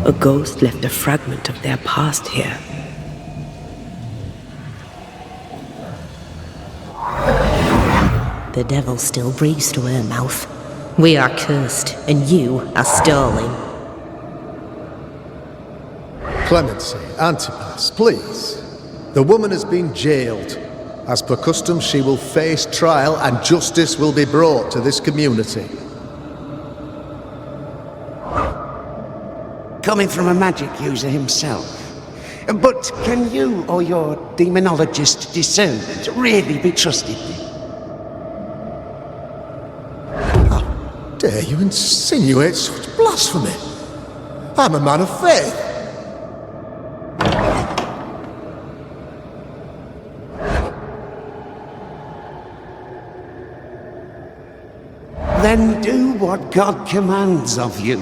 A ghost left a fragment of their past here. The devil still breathes through her mouth. We are cursed, and you are stolen. Clemency, Antipas, please. The woman has been jailed. As per custom, she will face trial and justice will be brought to this community. Coming from a magic user himself. But can you or your demonologist discernment really be trusted? How dare you insinuate such blasphemy? I'm a man of faith. Then do what God commands of you.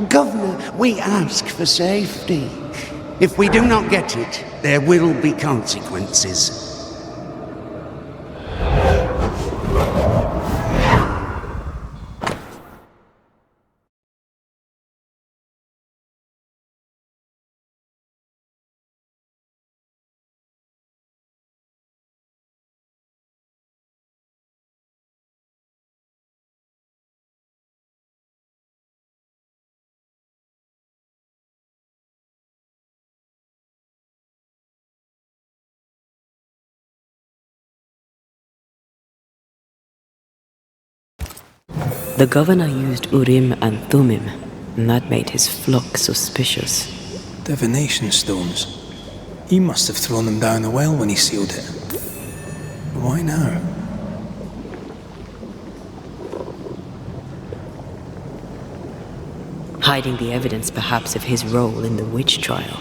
Governor, we ask for safety. If we do not get it, there will be consequences. The governor used Urim and Thummim, and that made his flock suspicious. Divination stones. He must have thrown them down the well when he sealed it. But why now? Hiding the evidence, perhaps, of his role in the witch trial.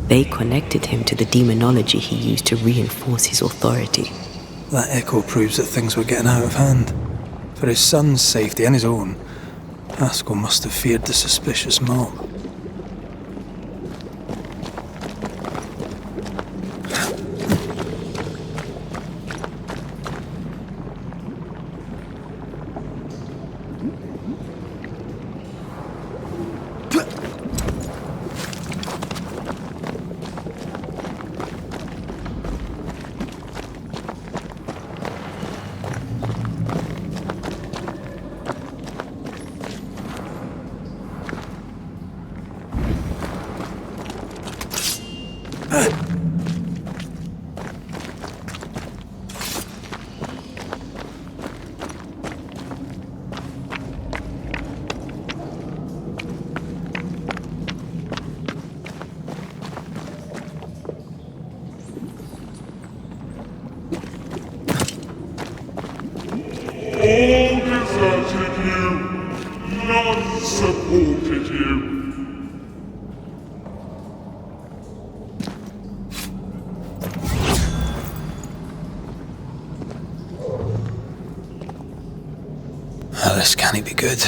They connected him to the demonology he used to reinforce his authority. That echo proves that things were getting out of hand. For his son's safety and his own, Haskell must have feared the suspicious mob. None supported you. Well, this can't be good.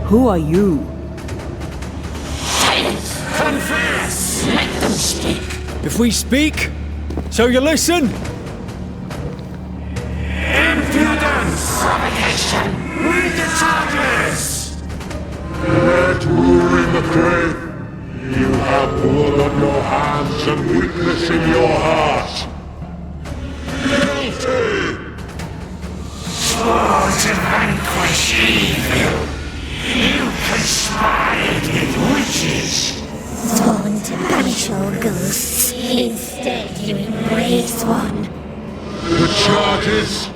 Who are you? Confess! Let them speak! If we speak, so you listen? Impudence! Provocation! Read the charges! Red in the grave! You have blood on your hands and weakness in your heart! Guilty! Swore to vanquish evil! You conspired with witches! Sworn to banish all ghosts. Instead, you embrace one. The charges?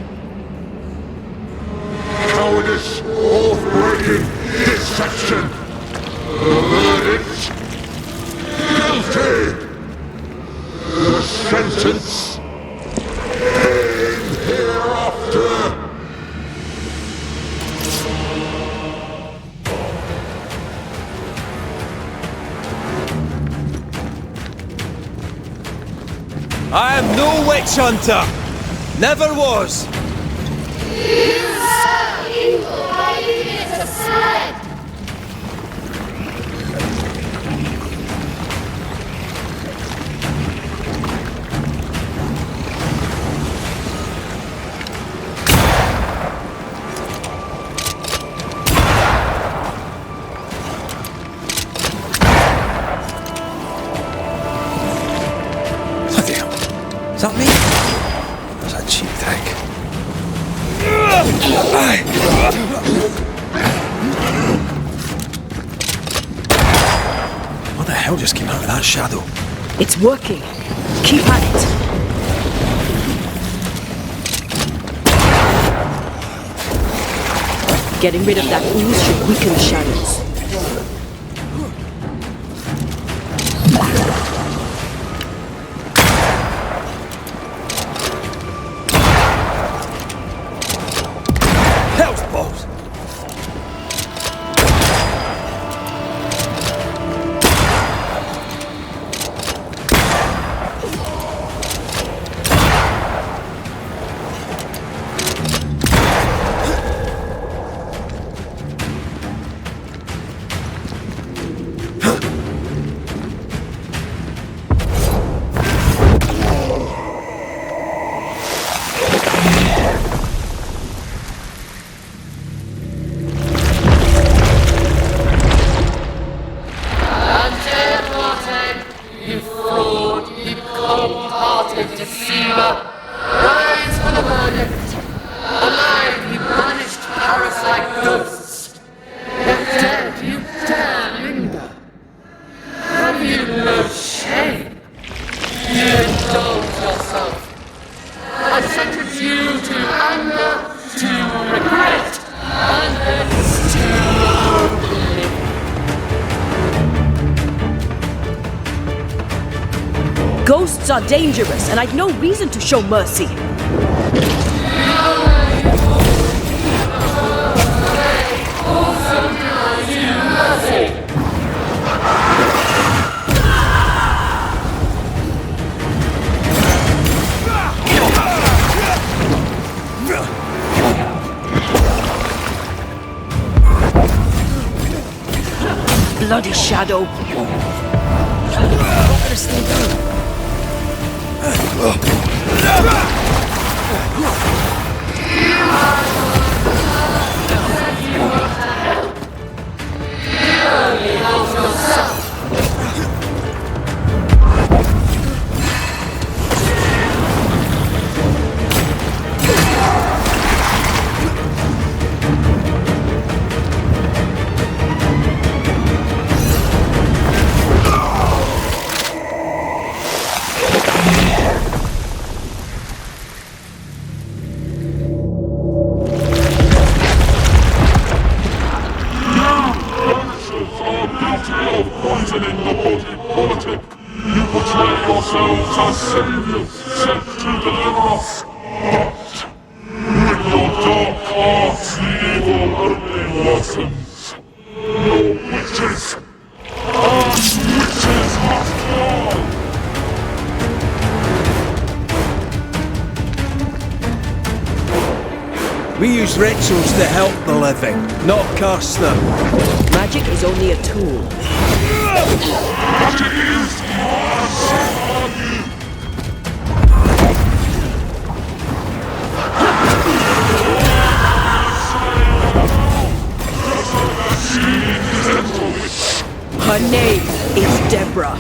Cowardice, oath-breaking, deception! The verdict? Guilty! The sentence? Pain hereafter! I am no witch hunter! Never was! Is that me? That's a cheap trick. What the hell just came out of that shadow? It's working. Keep at it. Getting rid of that ooze should weaken the shadows. Ghosts are dangerous, and I'd no reason to show mercy. Bloody shadow. Better stay down. lessons. No witches. All witches must fall. We use rituals to help the living, not curse them. Magic is only a tool. Magic is monstrosity. Her name is Deborah.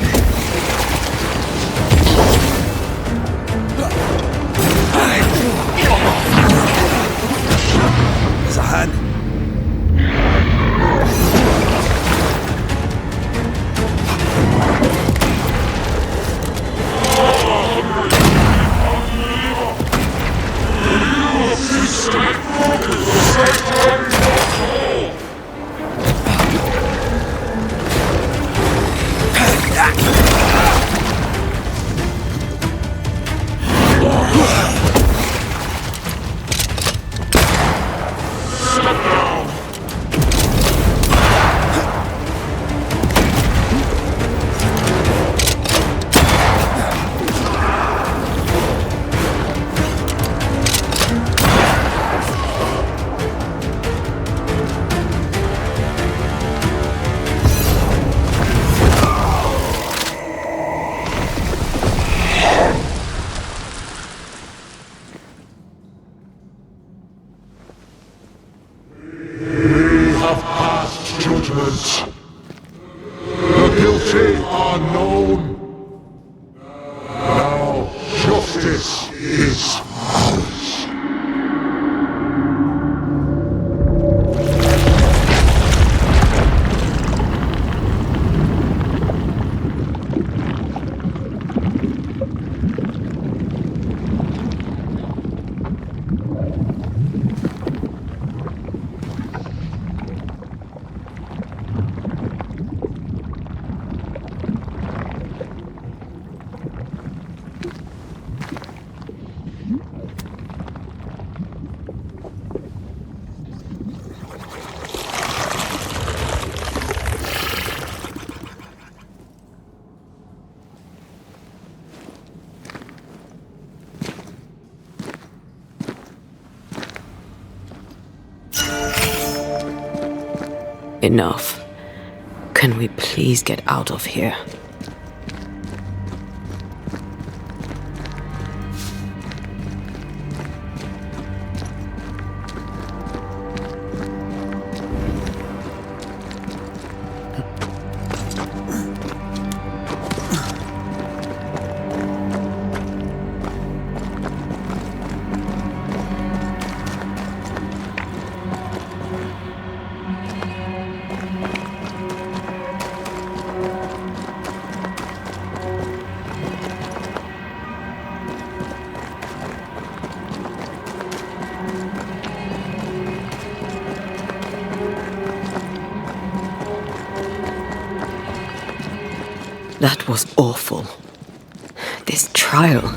There's a hand. The guilty are known. Now justice is ours. Enough. Can we please get out of here? That was awful. This trial.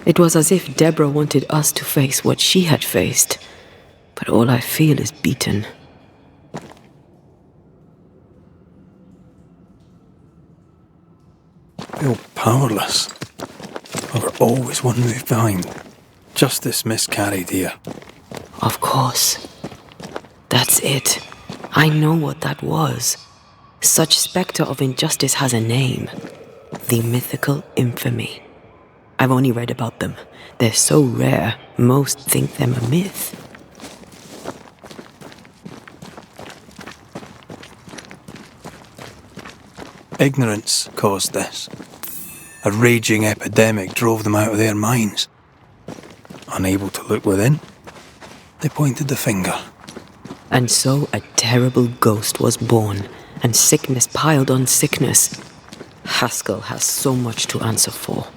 It was as if Deborah wanted us to face what she had faced. But all I feel is beaten. Feel powerless. We were always one move behind. Justice miscarried here. Of course. That's it. I know what that was. Such spectre of injustice has a name. The mythical infamy. I've only read about them. They're so rare, most think them a myth. Ignorance caused this. A raging epidemic drove them out of their minds. Unable to look within, they pointed the finger. And so a terrible ghost was born, and sickness piled on sickness. Haskell has so much to answer for.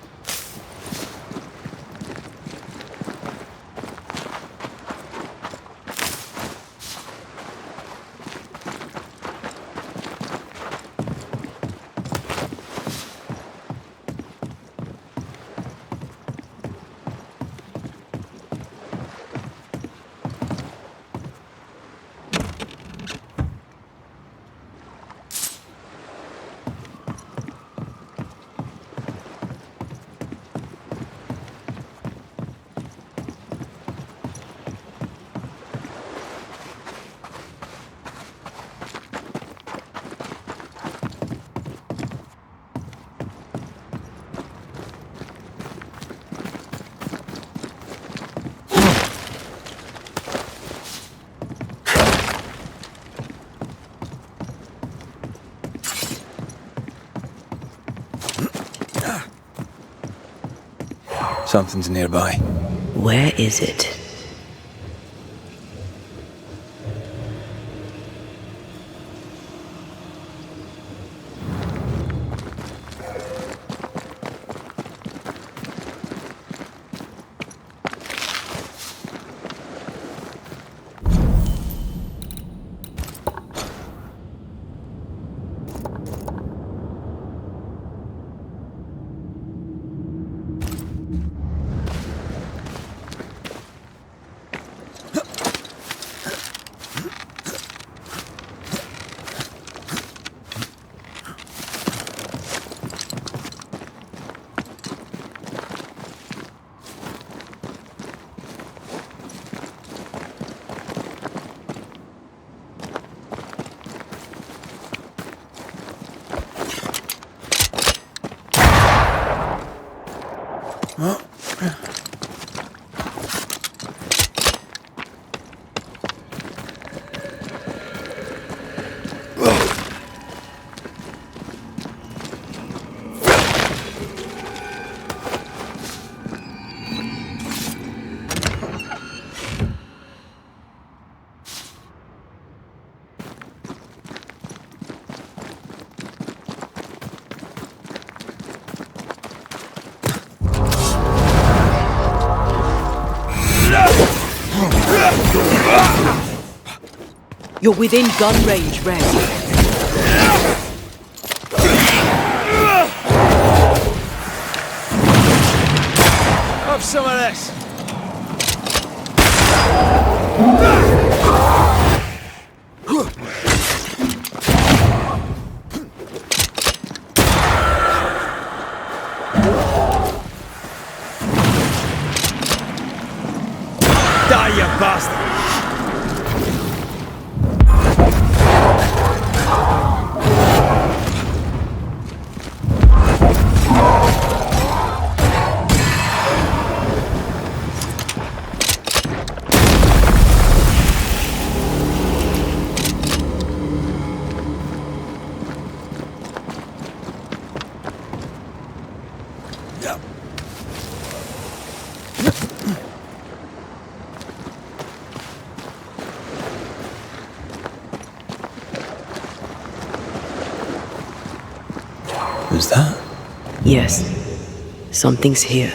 Something's nearby. Where is it? You're within gun range, Red. Have some of this. Die, you bastard! Who's that? Yes, something's here.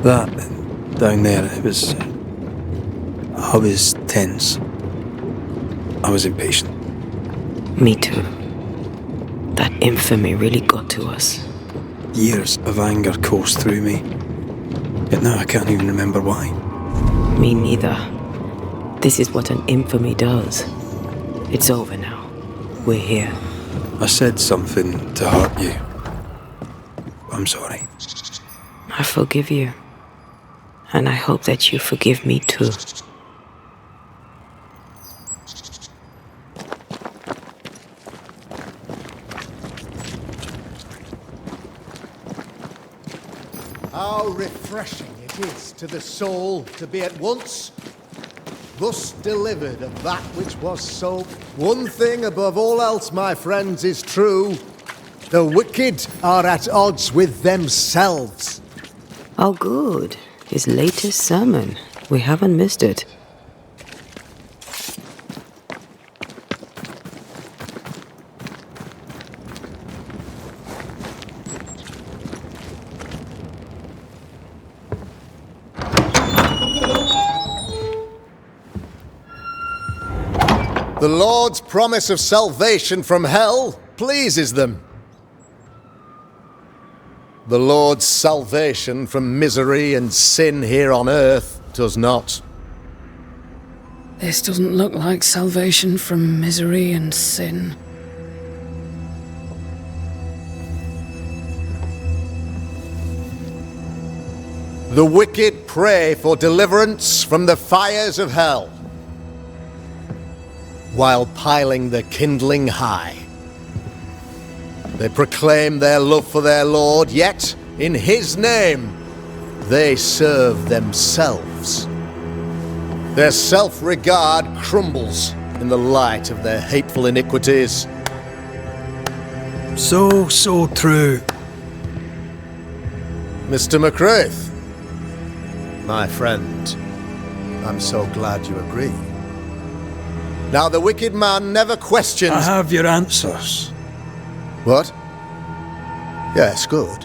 That down there, I was tense. I was impatient. Me too. That infamy really got to us. Years of anger coursed through me. Yet now I can't even remember why. Me neither. This is what an infamy does. It's over now. We're here. I said something to hurt you. I'm sorry. I forgive you. And I hope that you forgive me too. How refreshing it is to the soul to be at once thus delivered of that which was so. One thing above all else, my friends, is true. The wicked are at odds with themselves. Oh, good. His latest sermon. We haven't missed it. The Lord's promise of salvation from hell pleases them. The Lord's salvation from misery and sin here on earth does not. This doesn't look like salvation from misery and sin. The wicked pray for deliverance from the fires of hell, while piling the kindling high. They proclaim their love for their Lord, yet, in His name, they serve themselves. Their self-regard crumbles in the light of their hateful iniquities. So true. Mr. McCraith, my friend, I'm so glad you agree. Now, the wicked man never questions... I have your answers. What? Yes, good.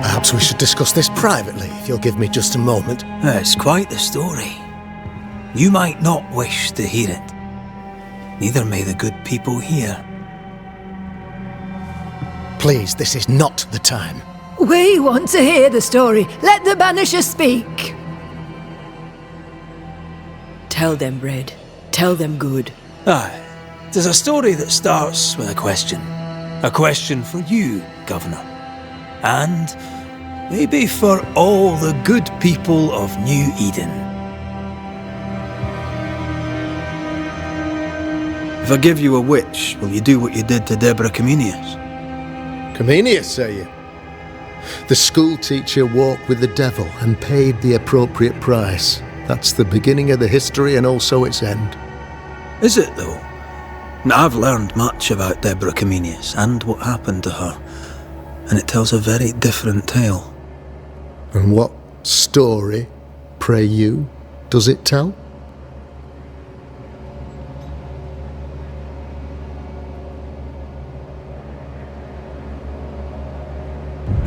Perhaps we should discuss this privately, if you'll give me just a moment. It's quite the story. You might not wish to hear it. Neither may the good people hear. Please, this is not the time. We want to hear the story. Let the Banishers speak. Tell them, Red. Tell them good. Aye. There's a story that starts with a question. A question for you, Governor. And maybe for all the good people of New Eden. If I give you a witch, will you do what you did to Deborah Comenius? Comenius, say you? The school teacher walked with the devil and paid the appropriate price. That's the beginning of the history and also its end. Is it, though? I've learned much about Deborah Comenius and what happened to her, and it tells a very different tale. And what story, pray you, does it tell?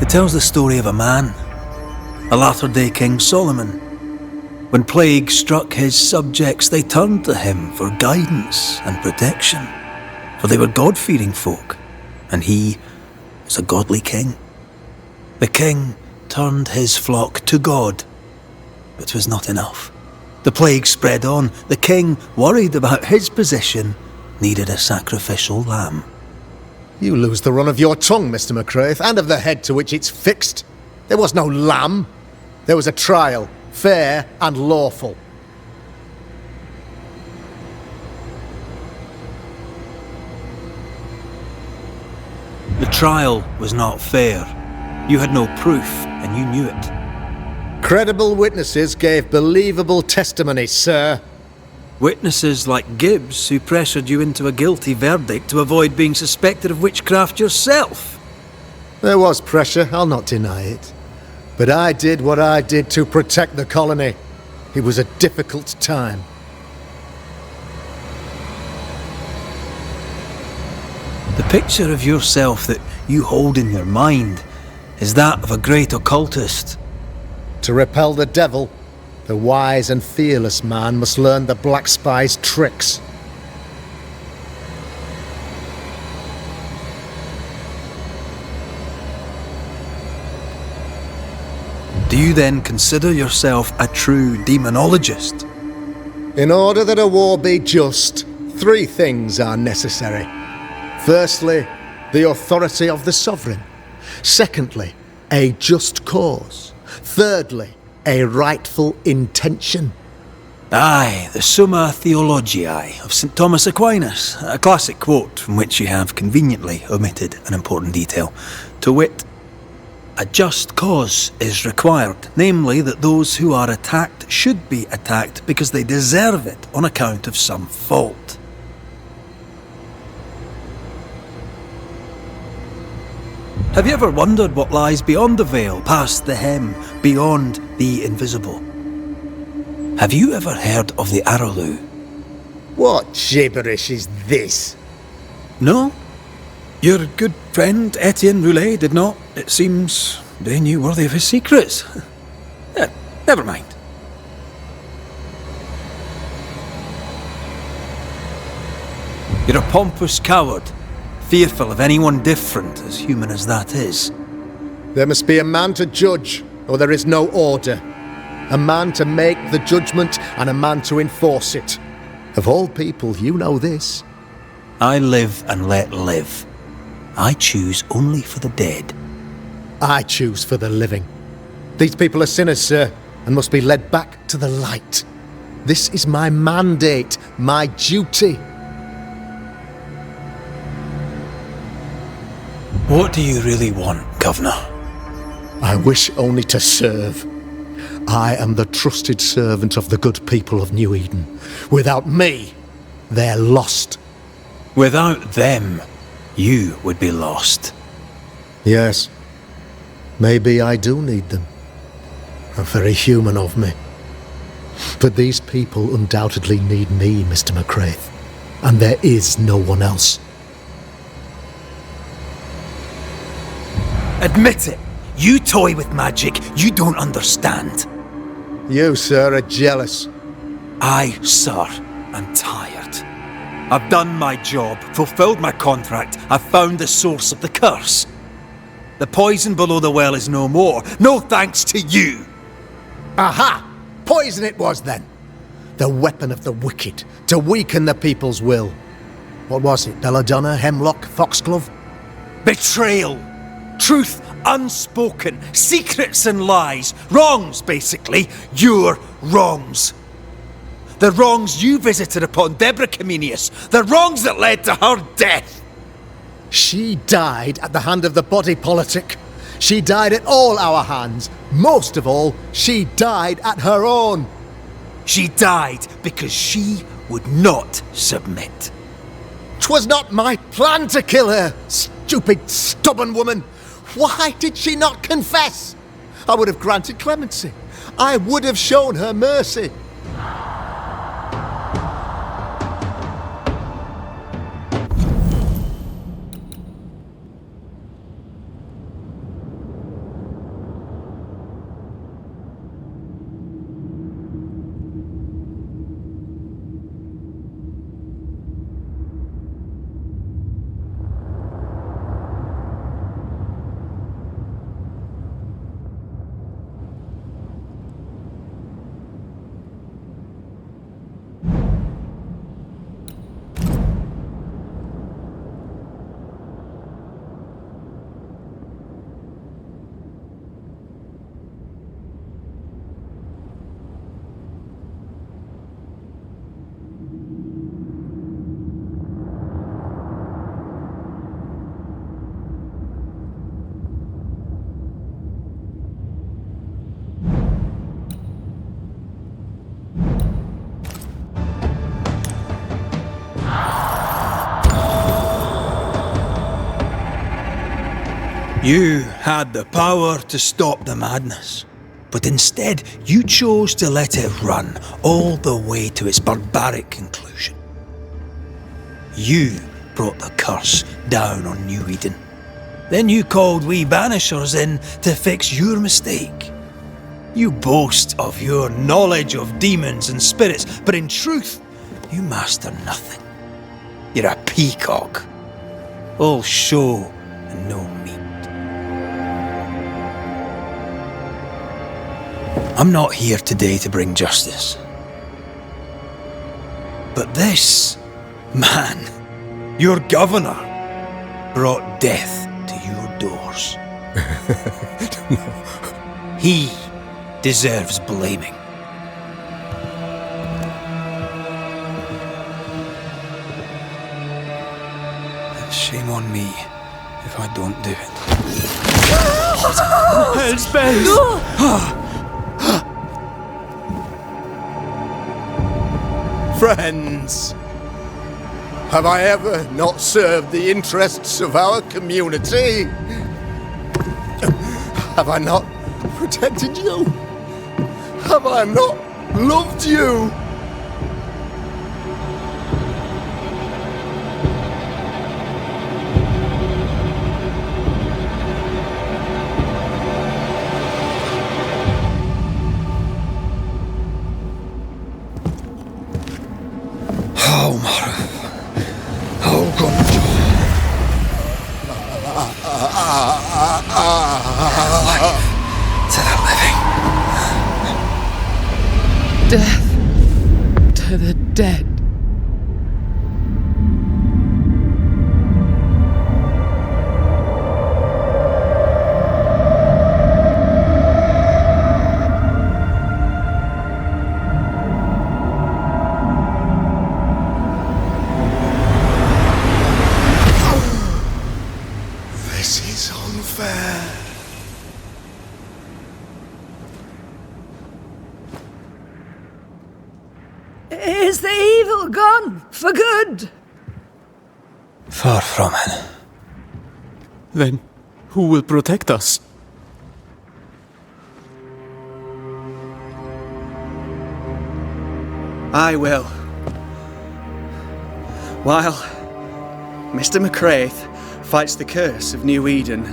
It tells the story of a man, a latter-day King Solomon. When plague struck his subjects, they turned to him for guidance and protection, for they were God-fearing folk, and he was a godly king. The king turned his flock to God, but it was not enough. The plague spread on. The king, worried about his position, needed a sacrificial lamb. You lose the run of your tongue, Mr. McCraith, and of the head to which it's fixed. There was no lamb. There was a trial, fair and lawful. The trial was not fair. You had no proof, and you knew it. Credible witnesses gave believable testimony, sir. Witnesses like Gibbs who pressured you into a guilty verdict to avoid being suspected of witchcraft yourself. There was pressure, I'll not deny it. But I did what I did to protect the colony. It was a difficult time. The picture of yourself that you hold in your mind is that of a great occultist. To repel the devil, the wise and fearless man must learn the Black Spy's tricks. Do you then consider yourself a true demonologist? In order that a war be just, 3 things are necessary. Firstly, the authority of the sovereign. Secondly, a just cause. Thirdly, a rightful intention. Aye, the Summa Theologiae of St. Thomas Aquinas, a classic quote from which you have conveniently omitted an important detail, to wit, a just cause is required, namely that those who are attacked should be attacked because they deserve it on account of some fault. Have you ever wondered what lies beyond the veil, past the hem, beyond the invisible? Have you ever heard of the Arrowloo? What gibberish is this? No? Your good friend Etienne Roulet did not. It seems they knew worthy of his secrets. Never mind. You're a pompous coward, fearful of anyone different, as human as that is. There must be a man to judge, or there is no order. A man to make the judgment, and a man to enforce it. Of all people, you know this. I live and let live. I choose only for the dead. I choose for the living. These people are sinners, sir, and must be led back to the light. This is my mandate, my duty. What do you really want, Governor? I wish only to serve. I am the trusted servant of the good people of New Eden. Without me, they're lost. Without them, you would be lost. Yes. Maybe I do need them. Very human of me. But these people undoubtedly need me, Mr. McCraith. And there is no one else. Admit it! You toy with magic you don't understand. You, sir, are jealous. I, sir, am tired. I've done my job, fulfilled my contract, I've found the source of the curse. The poison below the well is no more, no thanks to you. Aha! Poison it was then. The weapon of the wicked, to weaken the people's will. What was it, belladonna, hemlock, foxglove? Betrayal. Truth unspoken, secrets and lies, wrongs basically, your wrongs. The wrongs you visited upon Deborah Comenius, the wrongs that led to her death. She died at the hand of the body politic. She died at all our hands. Most of all, she died at her own. She died because she would not submit. 'Twas not my plan to kill her, stupid, stubborn woman. Why did she not confess? I would have granted clemency. I would have shown her mercy. You had the power to stop the madness, but instead you chose to let it run all the way to its barbaric conclusion. You brought the curse down on New Eden. Then you called we Banishers in to fix your mistake. You boast of your knowledge of demons and spirits, but in truth, you master nothing. You're a peacock, all show and no meat. I'm not here today to bring justice. But this man, your governor, brought death to your doors. He deserves blaming. And shame on me if I don't do it. Hell's bells! Friends, have I ever not served the interests of our community? Have I not protected you? Have I not loved you? Death to the dead. This is unfair. Is the evil gone for good? Far from it. Then who will protect us? I will. While Mr. McCraith fights the curse of New Eden,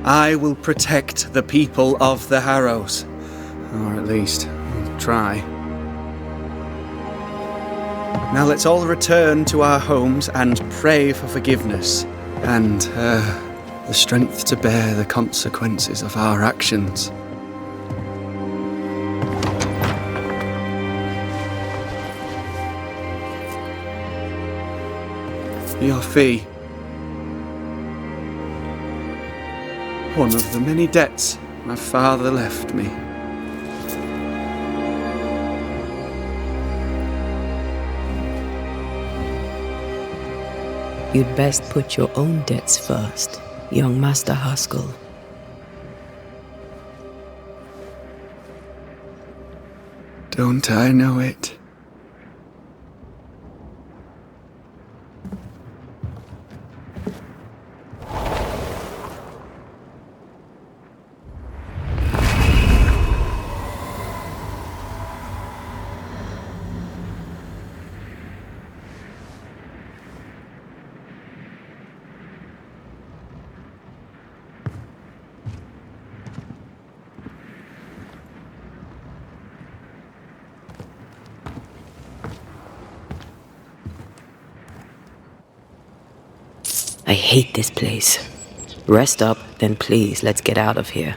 I will protect the people of the Harrows. Or at least, try. Now let's all return to our homes and pray for forgiveness and the strength to bear the consequences of our actions. Your fee. One of the many debts my father left me. You'd best put your own debts first, young Master Haskell. Don't I know it? I hate this place. Rest up, then please, let's get out of here.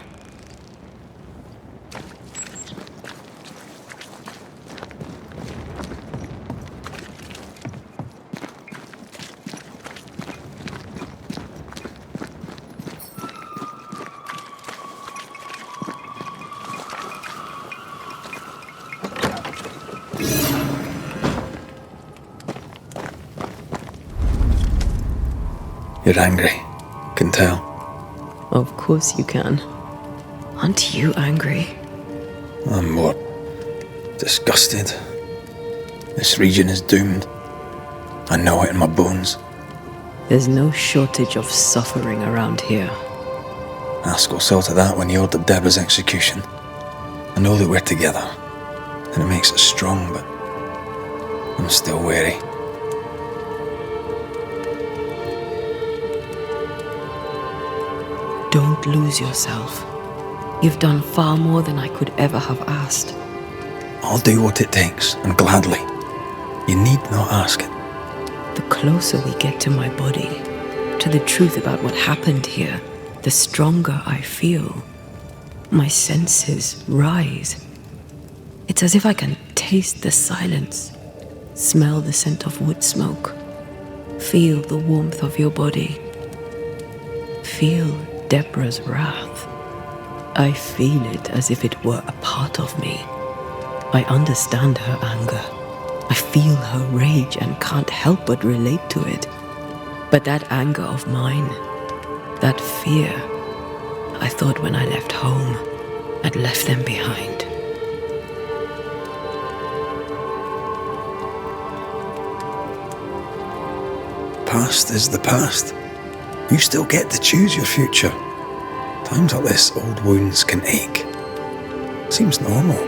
You're angry. Can tell. Of course you can. Aren't you angry? I'm more disgusted. This region is doomed. I know it in my bones. There's no shortage of suffering around here. Ask what sort of that when you ordered Deborah's execution. I know that we're together, and it makes us strong, but I'm still wary. Don't lose yourself. You've done far more than I could ever have asked. I'll do what it takes, and gladly. You need not ask it. The closer we get to my body, to the truth about what happened here, the stronger I feel. My senses rise. It's as if I can taste the silence, smell the scent of wood smoke, feel the warmth of your body, feel Deborah's wrath. I feel it as if it were a part of me. I understand her anger. I feel her rage and can't help but relate to it. But that anger of mine, that fear, I thought when I left home, I'd left them behind. Past is the past. You still get to choose your future. Times like this, old wounds can ache. Seems normal.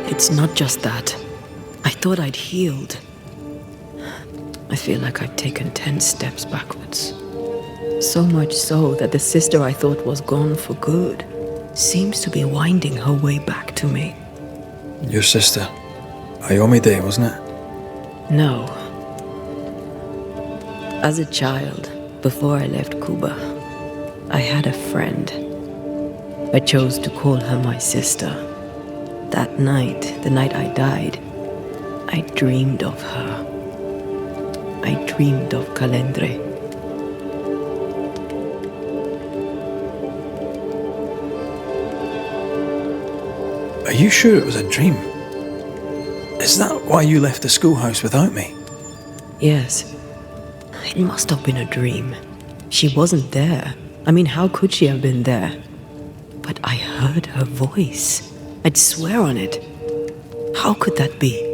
It's not just that. I thought I'd healed. I feel like I've taken 10 steps backwards. So much so that the sister I thought was gone for good seems to be winding her way back to me. Your sister. Ayomide, wasn't it? No. As a child, before I left Cuba, I had a friend. I chose to call her my sister. That night, the night I died, I dreamed of her. I dreamed of Calendre. Are you sure it was a dream? Is that why you left the schoolhouse without me? Yes. It must have been a dream. She wasn't there. I mean, how could she have been there? But I heard her voice. I'd swear on it. How could that be?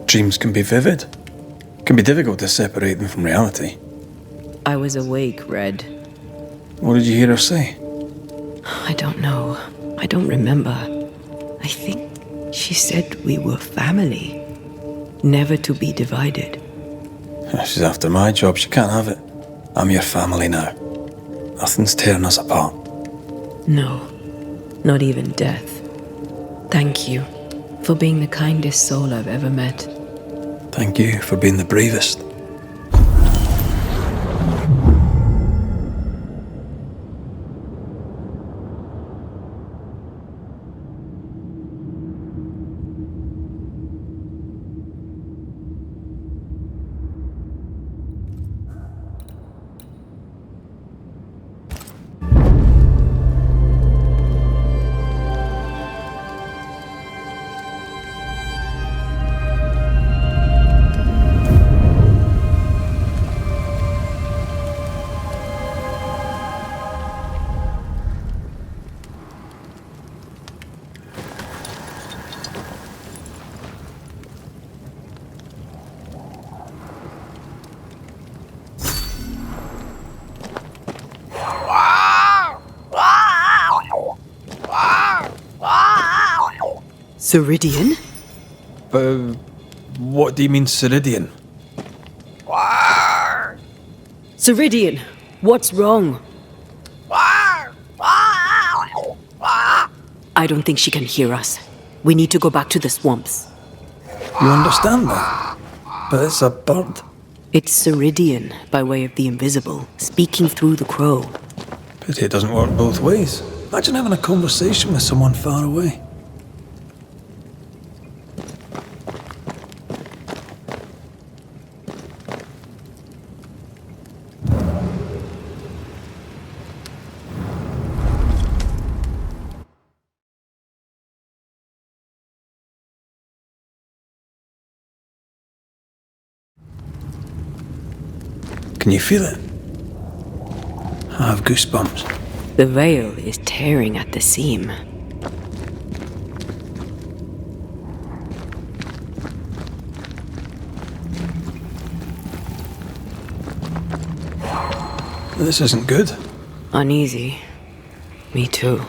Dreams can be vivid. It can be difficult to separate them from reality. I was awake, Red. What did you hear her say? I don't know. I don't remember. I think she said we were family. Never to be divided. She's after my job. She can't have it. I'm your family now. Nothing's tearing us apart. No. Not even death. Thank you for being the kindest soul I've ever met. Thank you for being the bravest. Ceridian? What do you mean, Ceridian? Ceridian, what's wrong? I don't think she can hear us. We need to go back to the swamps. You understand that? But it's a bird. It's Ceridian, by way of the invisible, speaking through the crow. Pity it doesn't work both ways. Imagine having a conversation with someone far away. Can you feel it? I have goosebumps. The veil is tearing at the seam. This isn't good. Uneasy. Me too.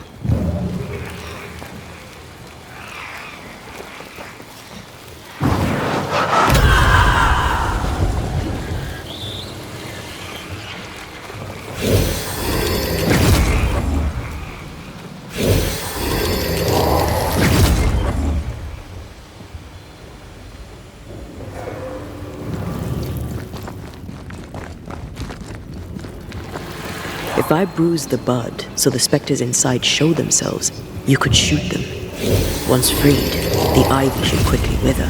If I bruise the bud so the spectres inside show themselves, you could shoot them. Once freed, the ivy should quickly wither.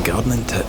Gardening tip.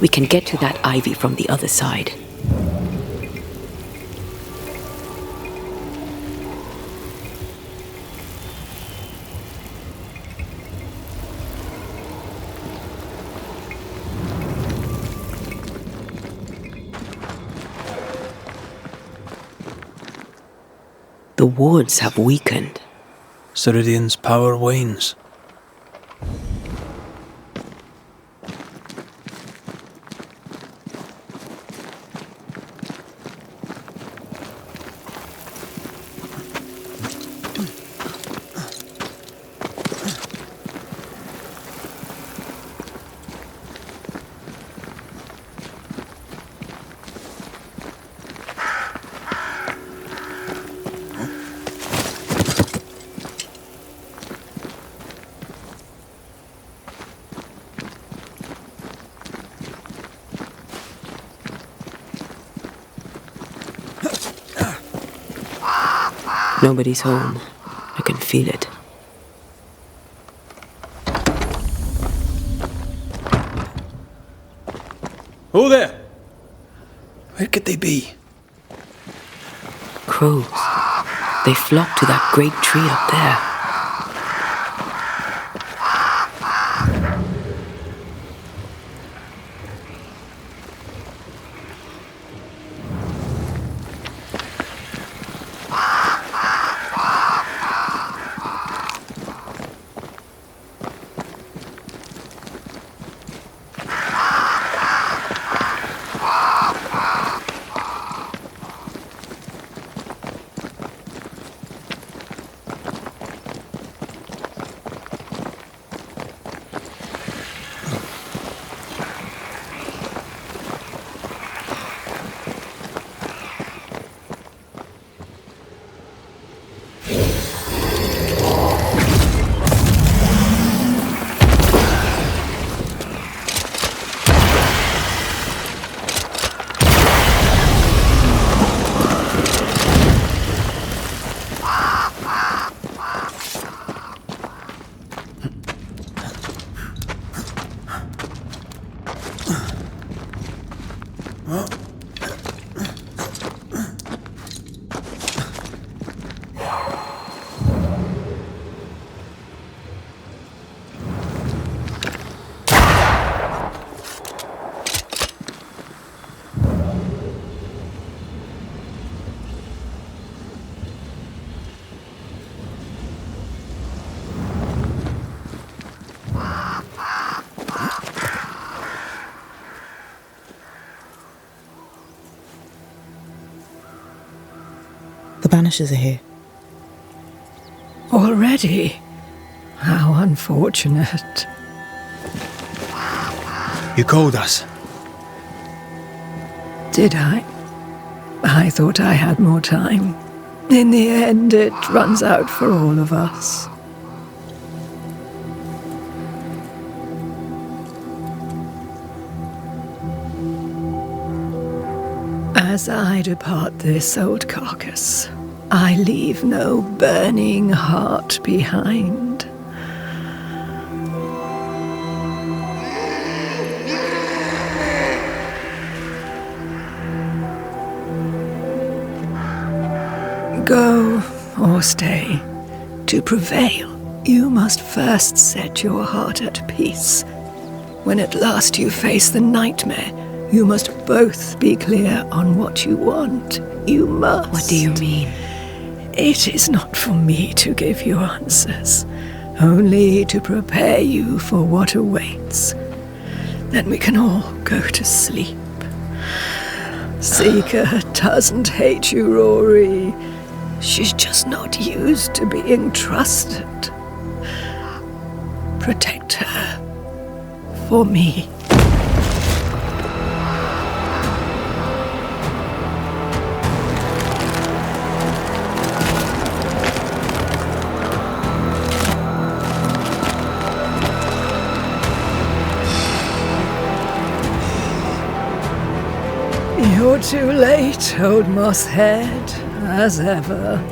We can get to that ivy from the other side. The wards have weakened. Ceridian's power wanes. Nobody's home. I can feel it. Who there? Where could they be? Crows. They flock to that great tree up there. The Banishers are here. Already? How unfortunate. You called us. Did I? I thought I had more time. In the end, it runs out for all of us. As I depart this old carcass, I leave no burning heart behind. Go or stay, to prevail, you must first set your heart at peace. When at last you face the nightmare, you must both be clear on what you want. You must. What do you mean? It is not for me to give you answers, only to prepare you for what awaits. Then we can all go to sleep. Seeker doesn't hate you, Rory. She's just not used to being trusted. Protect her. For me. You're too late, old mosshead, as ever.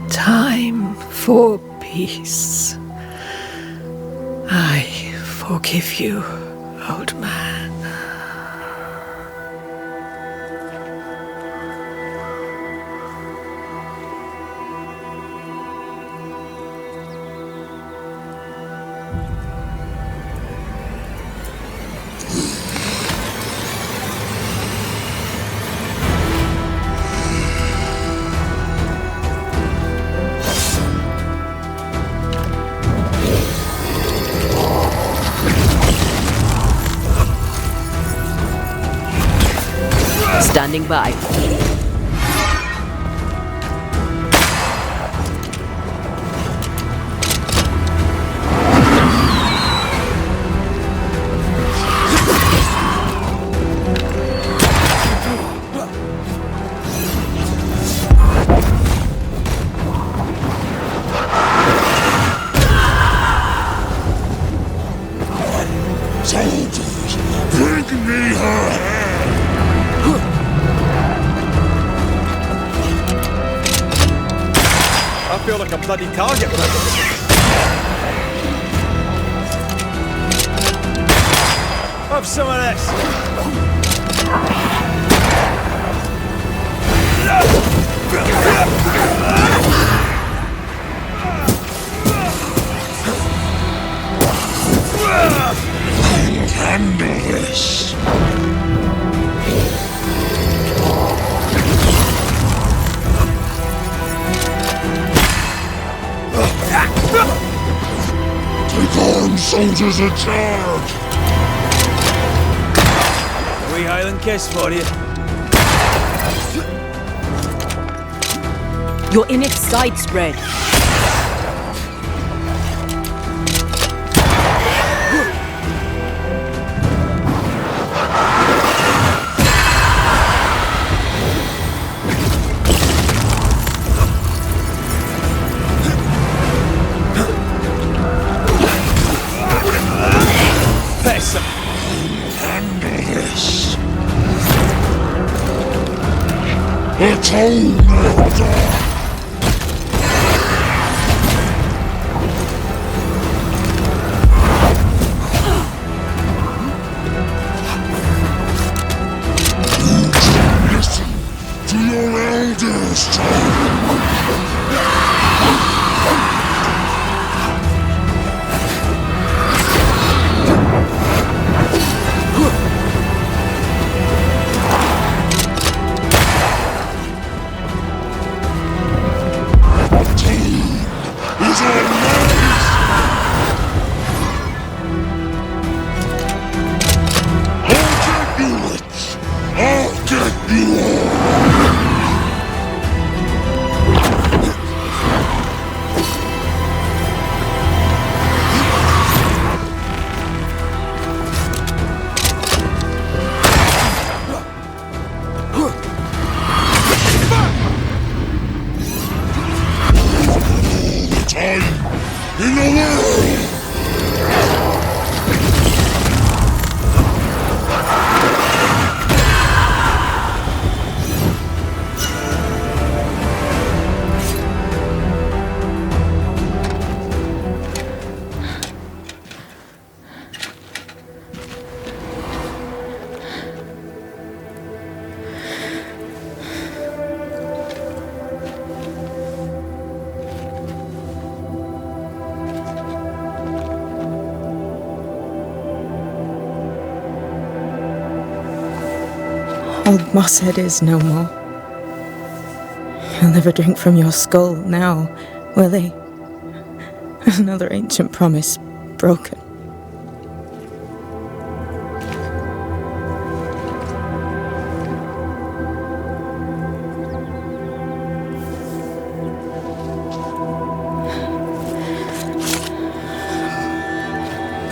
Time for peace. I forgive you, old man. Standing by. Soldiers, bring me her head! I feel like a bloody target when I do this. Have some of this. I'll handle this. Take on, soldiers in charge! A wee Highland kiss for you. You're in its side spread. Atonement! You should listen to your elders, child. Old Mosshead is no more. He'll never drink from your skull now, will he? Another ancient promise broken.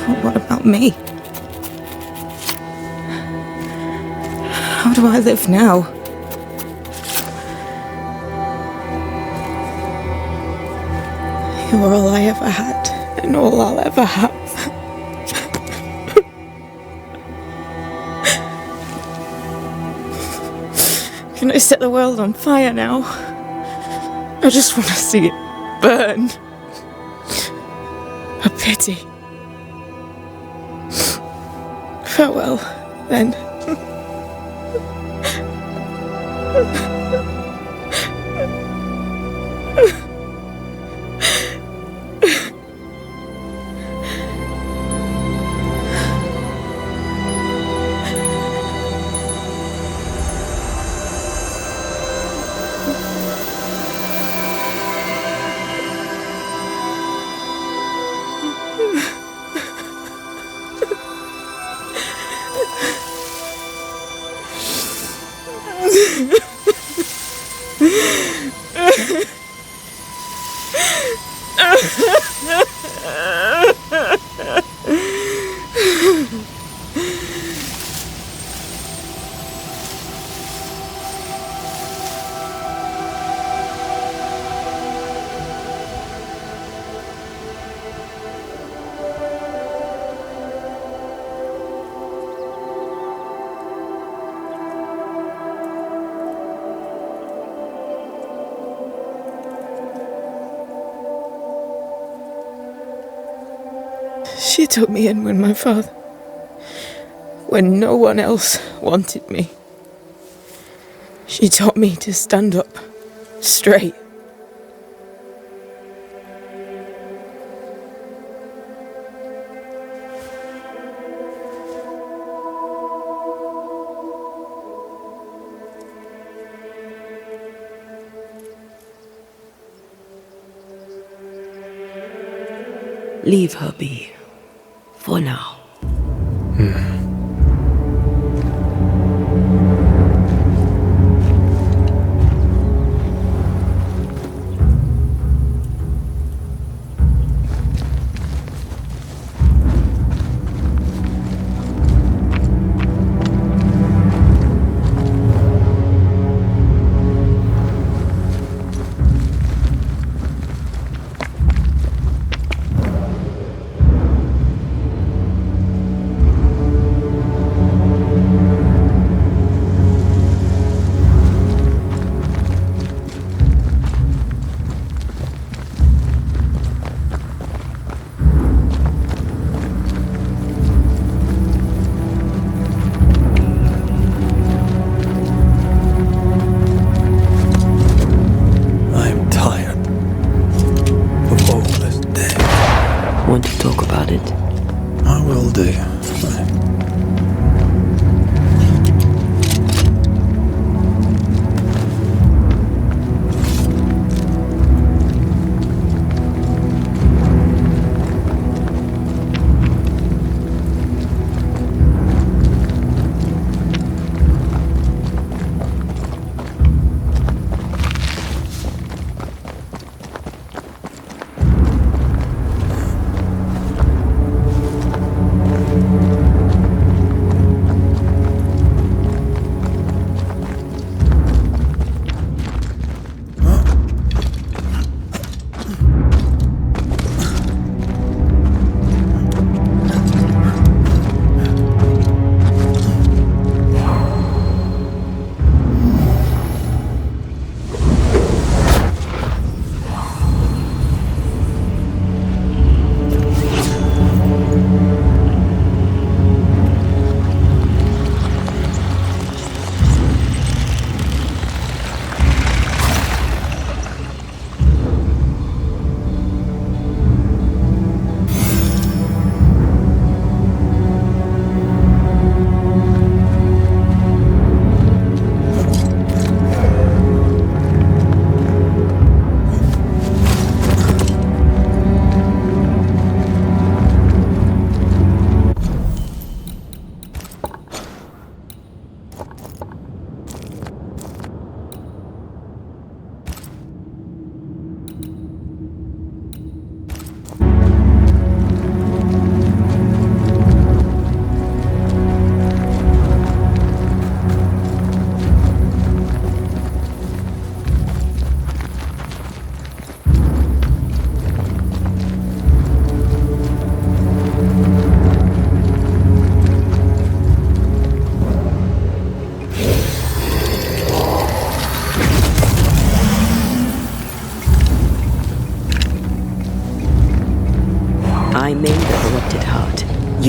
But what about me? How do I live now? You're all I ever had, and all I'll ever have. Can I set the world on fire now? I just want to see it burn. A pity. Farewell, then. She took me in when no one else wanted me. She taught me to stand up straight. Leave her be. For now. Want to talk about it? I will do.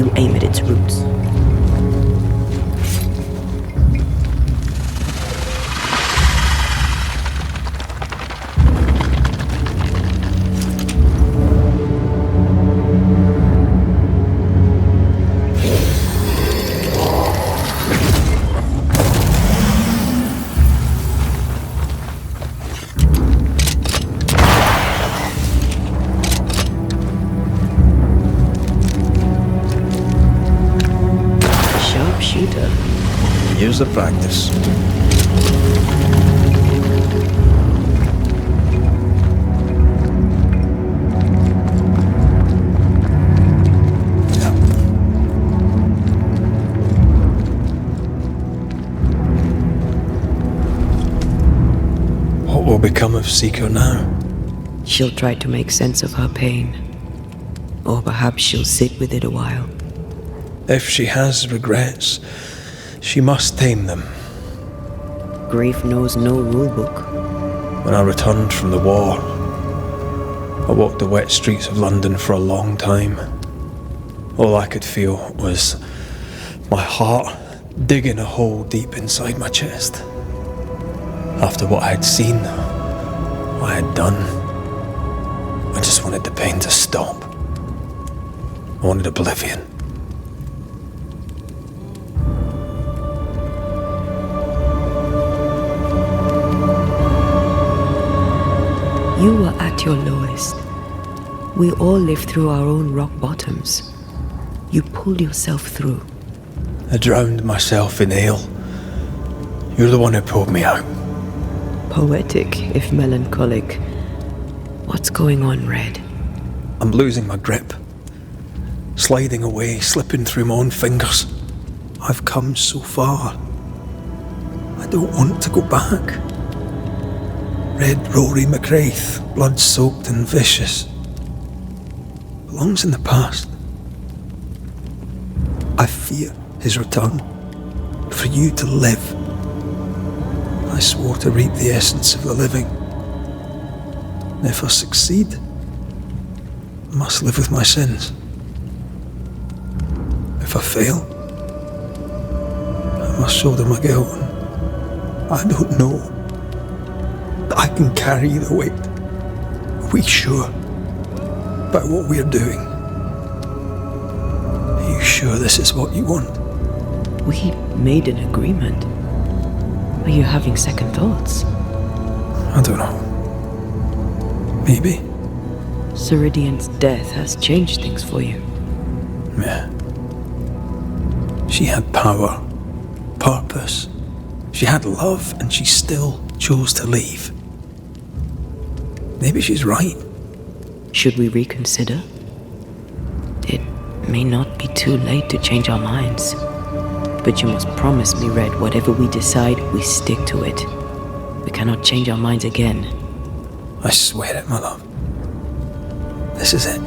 you aim at its roots. Years of practice. What will become of Seeker now? She'll try to make sense of her pain. Or perhaps she'll sit with it a while. If she has regrets, she must tame them. Grief knows no rulebook. When I returned from the war, I walked the wet streets of London for a long time. All I could feel was my heart digging a hole deep inside my chest. After what I had seen, what I had done, I just wanted the pain to stop. I wanted oblivion. You were at your lowest. We all live through our own rock bottoms. You pulled yourself through. I drowned myself in ale. You're the one who pulled me out. Poetic, if melancholic. What's going on, Red? I'm losing my grip. Sliding away, slipping through my own fingers. I've come so far. I don't want to go back. Red Rory McGrath, blood-soaked and vicious, belongs in the past. I fear his return, for you to live. I swore to reap the essence of the living. And if I succeed, I must live with my sins. If I fail, I must shoulder my guilt. I don't know I can carry the weight. Are we sure about what we're doing? Are you sure this is what you want? We made an agreement. Are you having second thoughts? I don't know. Maybe. Ceridian's death has changed things for you. Yeah. She had power, purpose. She had love, and she still chose to leave. Maybe she's right. Should we reconsider? It may not be too late to change our minds. But you must promise me, Red, whatever we decide, we stick to it. We cannot change our minds again. I swear it, my love. This is it.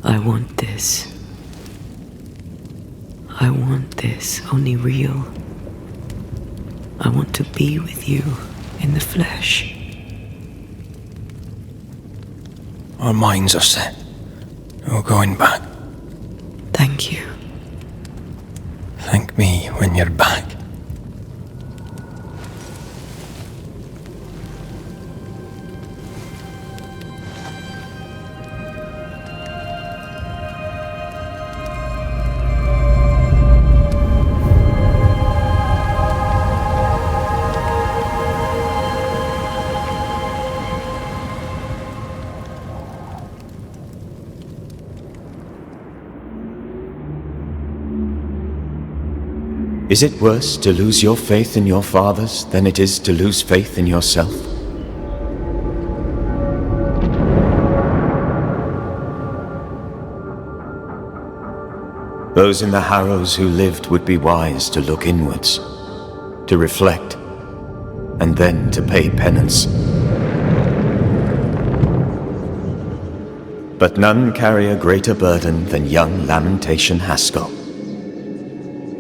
I want this. I want this, only real. I want to be with you in the flesh. Our minds are set. No going back. Thank you. Thank me when you're back. Is it worse to lose your faith in your fathers than it is to lose faith in yourself? Those in the Harrows who lived would be wise to look inwards, to reflect, and then to pay penance. But none carry a greater burden than young Lamentation Haskell.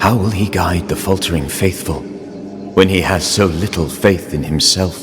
How will he guide the faltering faithful when he has so little faith in himself?